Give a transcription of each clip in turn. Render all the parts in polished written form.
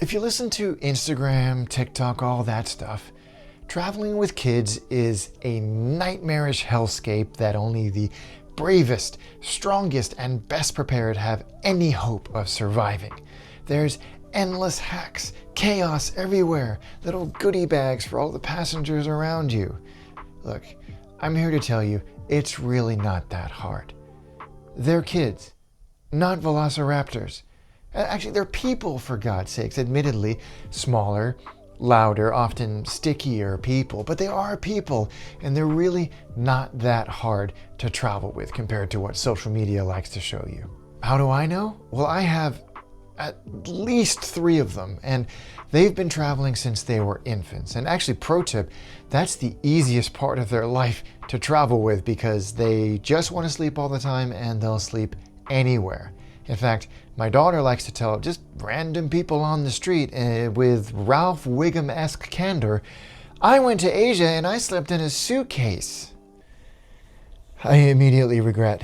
If you listen to Instagram, TikTok, all that stuff, traveling with kids is a nightmarish hellscape that only the bravest, strongest, and best prepared have any hope of surviving. There's endless hacks, chaos everywhere, little goodie bags for all the passengers around you. Look, I'm here to tell you, it's really not that hard. They're kids, not velociraptors. Actually, they're people, for God's sakes, admittedly smaller, louder, often stickier people, but they are people, and they're really not that hard to travel with compared to what social media likes to show you. How do I know? Well, I have at least 3 of them, and they've been traveling since they were infants. And actually, pro tip, that's the easiest part of their life to travel with because they just want to sleep all the time and they'll sleep anywhere. In fact, my daughter likes to tell just random people on the street with Ralph Wiggum-esque candor, I went to Asia and I slept in a suitcase. I immediately regret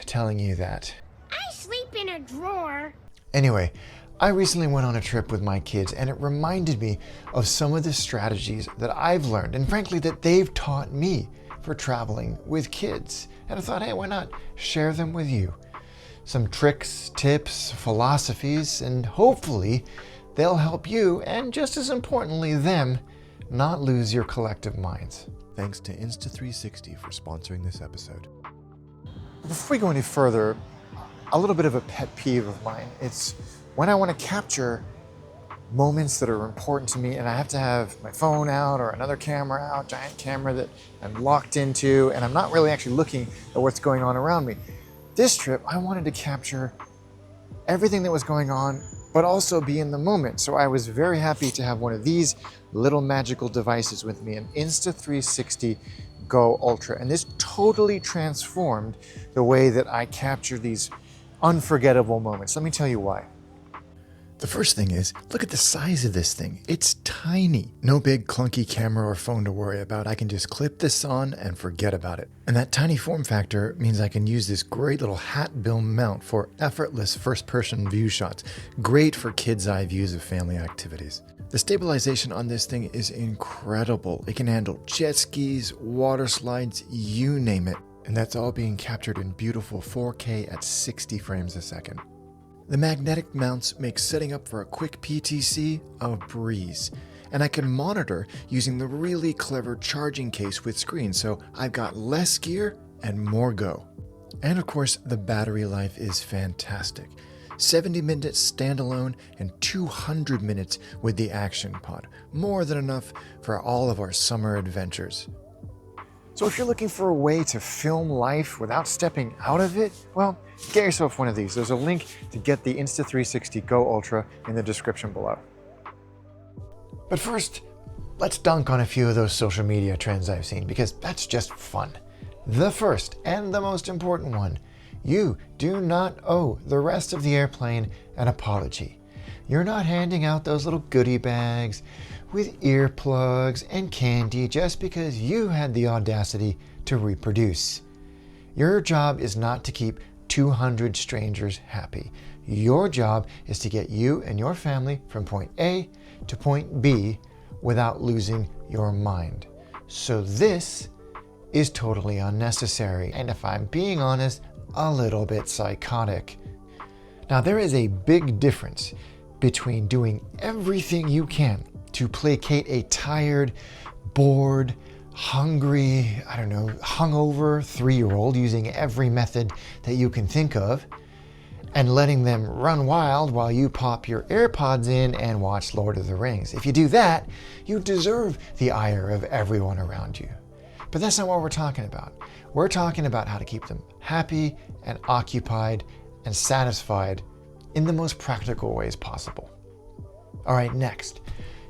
telling you that. I sleep in a drawer. Anyway, I recently went on a trip with my kids and it reminded me of some of the strategies that I've learned and frankly that they've taught me for traveling with kids. And I thought, hey, why not share them with you? Some tricks, tips, philosophies, and hopefully they'll help you, and just as importantly them, not lose your collective minds. Thanks to Insta360 for sponsoring this episode. Before we go any further, a little bit of a pet peeve of mine. It's when I want to capture moments that are important to me and I have to have my phone out or another camera out, giant camera that I'm locked into, and I'm not really actually looking at what's going on around me. This trip, I wanted to capture everything that was going on, but also be in the moment. So I was very happy to have one of these little magical devices with me, an Insta360 Go Ultra. And this totally transformed the way that I capture these unforgettable moments. Let me tell you why. The first thing is, look at the size of this thing. It's tiny. No big clunky camera or phone to worry about. I can just clip this on and forget about it. And that tiny form factor means I can use this great little hat bill mount for effortless first-person view shots. Great for kids' eye views of family activities. The stabilization on this thing is incredible. It can handle jet skis, water slides, you name it. And that's all being captured in beautiful 4K at 60 frames a second. The magnetic mounts make setting up for a quick PTC a breeze. And I can monitor using the really clever charging case with screen, so I've got less gear and more go. And of course, the battery life is fantastic. 70 minutes standalone and 200 minutes with the Action Pod. More than enough for all of our summer adventures. So if you're looking for a way to film life without stepping out of it, well, get yourself one of these. There's a link to get the Insta360 Go Ultra in the description below. But first, let's dunk on a few of those social media trends I've seen because that's just fun. The first and the most important one, you do not owe the rest of the airplane an apology. You're not handing out those little goodie bags with earplugs and candy just because you had the audacity to reproduce. Your job is not to keep 200 strangers happy. Your job is to get you and your family from point A to point B without losing your mind. So this is totally unnecessary, and if I'm being honest, a little bit psychotic. Now there is a big difference between doing everything you can to placate a tired, bored, hungry, hungover 3-year-old using every method that you can think of, and letting them run wild while you pop your AirPods in and watch Lord of the Rings. If you do that, you deserve the ire of everyone around you. But that's not what we're talking about. We're talking about how to keep them happy and occupied and satisfied in the most practical ways possible. All right, next.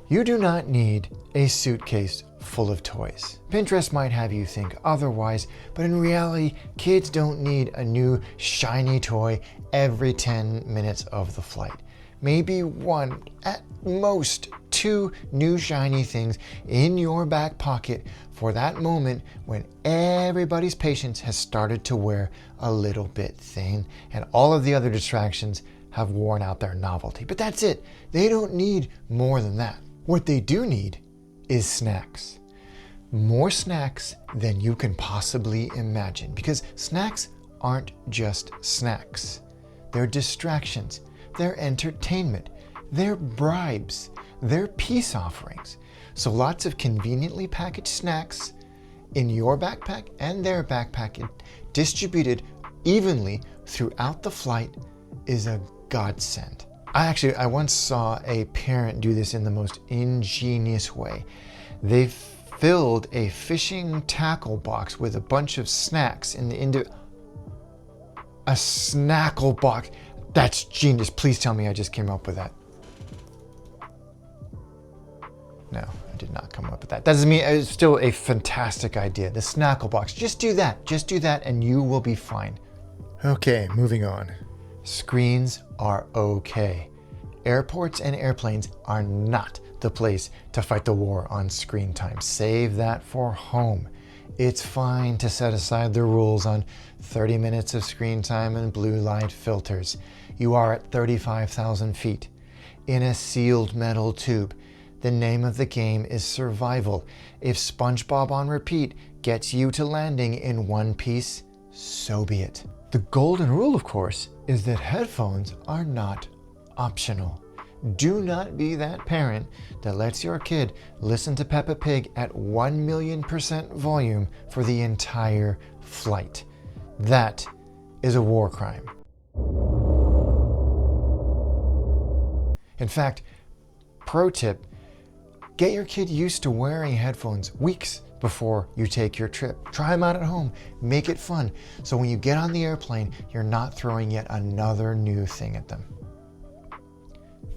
You do not need a suitcase full of toys. Pinterest might have you think otherwise, but in reality, kids don't need a new shiny toy every 10 minutes of the flight. Maybe 1, at most 2 new shiny things in your back pocket for that moment when everybody's patience has started to wear a little bit thin and all of the other distractions have worn out their novelty. But that's it. They don't need more than that. What they do need is snacks. More snacks than you can possibly imagine, because snacks aren't just snacks. They're distractions, they're entertainment, they're bribes, they're peace offerings. So lots of conveniently packaged snacks in your backpack and their backpack, distributed evenly throughout the flight, is a godsend. I once saw a parent do this in the most ingenious way. They filled a fishing tackle box with a bunch of snacks a snackle box. That's genius. Please tell me I just came up with that. No, I did not come up with that. That doesn't mean it's still a fantastic idea. The snackle box. Just do that and you will be fine. Okay, moving on. Screens are okay. Airports and airplanes are not the place to fight the war on screen time. Save that for home. It's fine to set aside the rules on 30 minutes of screen time and blue light filters. You are at 35,000 feet in a sealed metal tube. The name of the game is survival. If SpongeBob on repeat gets you to landing in one piece, so be it. The golden rule, of course, is that headphones are not optional. Do not be that parent that lets your kid listen to Peppa Pig at 1,000,000% volume for the entire flight. That is a war crime. In fact, pro tip, get your kid used to wearing headphones weeks before you take your trip. Try them out at home. Make it fun. So when you get on the airplane, you're not throwing yet another new thing at them.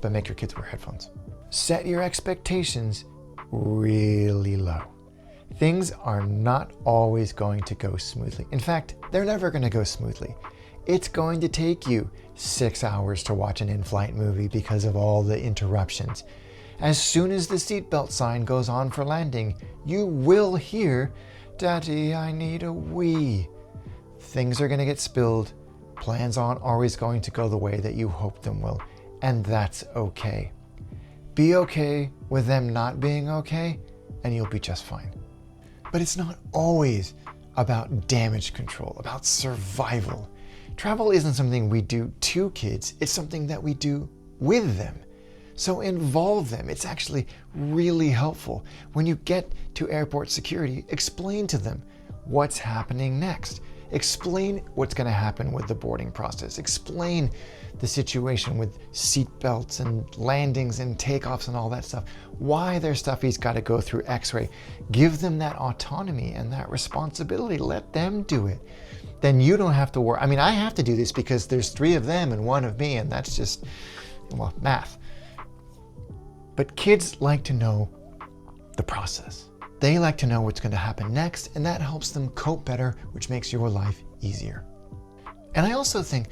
But make your kids wear headphones. Set your expectations really low. Things are not always going to go smoothly. In fact, they're never going to go smoothly. It's going to take you 6 hours to watch an in-flight movie because of all the interruptions. As soon as the seatbelt sign goes on for landing, you will hear, "Daddy, I need a wee." Things are going to get spilled. Plans aren't always going to go the way that you hope them will. And that's okay. Be okay with them not being okay, and you'll be just fine. But it's not always about damage control, about survival. Travel isn't something we do to kids, it's something that we do with them. So involve them. It's actually really helpful. When you get to airport security, explain to them what's happening next. Explain what's going to happen with the boarding process. Explain the situation with seat belts and landings and takeoffs and all that stuff. Why there's stuff he's got to go through X-ray. Give them that autonomy and that responsibility. Let them do it. Then you don't have to worry. I mean, I have to do this because there's 3 of them and 1 of me, and that's just, well, math. But kids like to know the process. They like to know what's going to happen next, and that helps them cope better, which makes your life easier. And I also think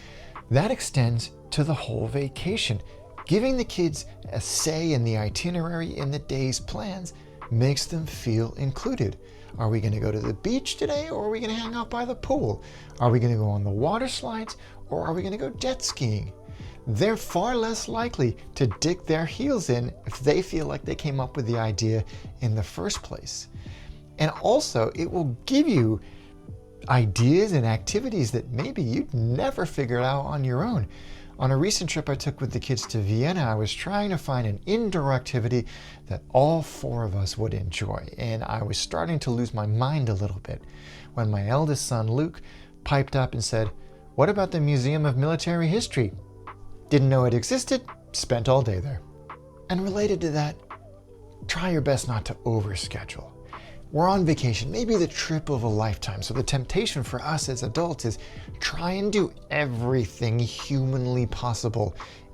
that extends to the whole vacation. Giving the kids a say in the itinerary, in the day's plans, makes them feel included. Are we going to go to the beach today, or are we going to hang out by the pool? Are we going to go on the water slides, or are we going to go jet skiing? They're far less likely to dig their heels in if they feel like they came up with the idea in the first place. And also, it will give you ideas and activities that maybe you'd never figured out on your own. On a recent trip I took with the kids to Vienna, I was trying to find an indoor activity that all 4 of us would enjoy. And I was starting to lose my mind a little bit when my eldest son, Luke, piped up and said, "What about the Museum of Military History?" Didn't know it existed, spent all day there. And related to that, try your best not to overschedule. We're on vacation, maybe the trip of a lifetime. So the temptation for us as adults is try and do everything humanly possible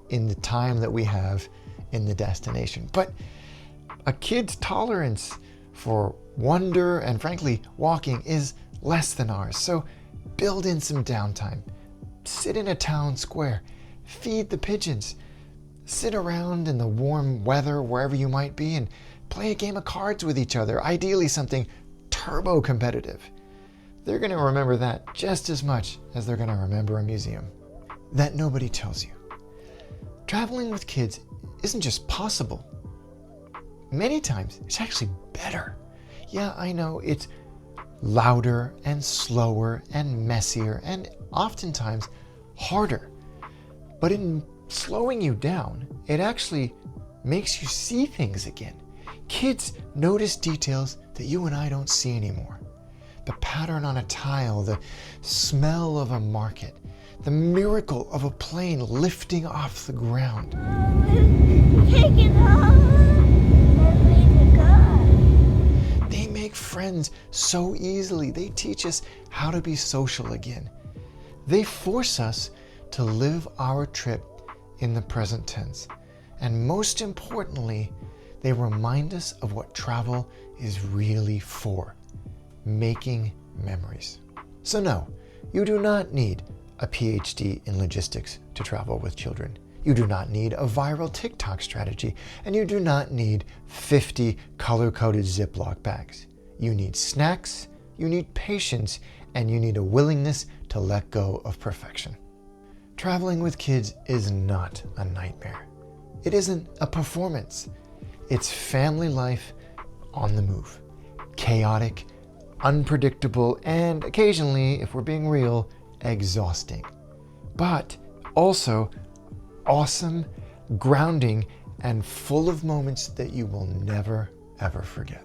in the time that we have in the destination. But a kid's tolerance for wonder and frankly walking is less than ours. So build in some downtime. Sit in a town square. Feed the pigeons. Sit around in the warm weather wherever you might be and play a game of cards with each other, ideally something turbo competitive. They're going to remember that just as much as they're going to remember a museum. That nobody tells you. Traveling with kids isn't just possible. Many times, it's actually better. Yeah, I know it's louder and slower and messier and oftentimes harder. But in slowing you down, it actually makes you see things again. Kids notice details that you and I don't see anymore. The pattern on a tile, the smell of a market, the miracle of a plane lifting off the ground. Take it off and leave it go. They make friends so easily. They teach us how to be social again. They force us to live our trip in the present tense. And most importantly, they remind us of what travel is really for: making memories. So no, you do not need a PhD in logistics to travel with children. You do not need a viral TikTok strategy, and you do not need 50 color-coded Ziploc bags. You need snacks, you need patience, and you need a willingness to let go of perfection. Traveling with kids is not a nightmare. It isn't a performance. It's family life on the move. Chaotic, unpredictable, and occasionally, if we're being real, exhausting. But also awesome, grounding, and full of moments that you will never, ever forget.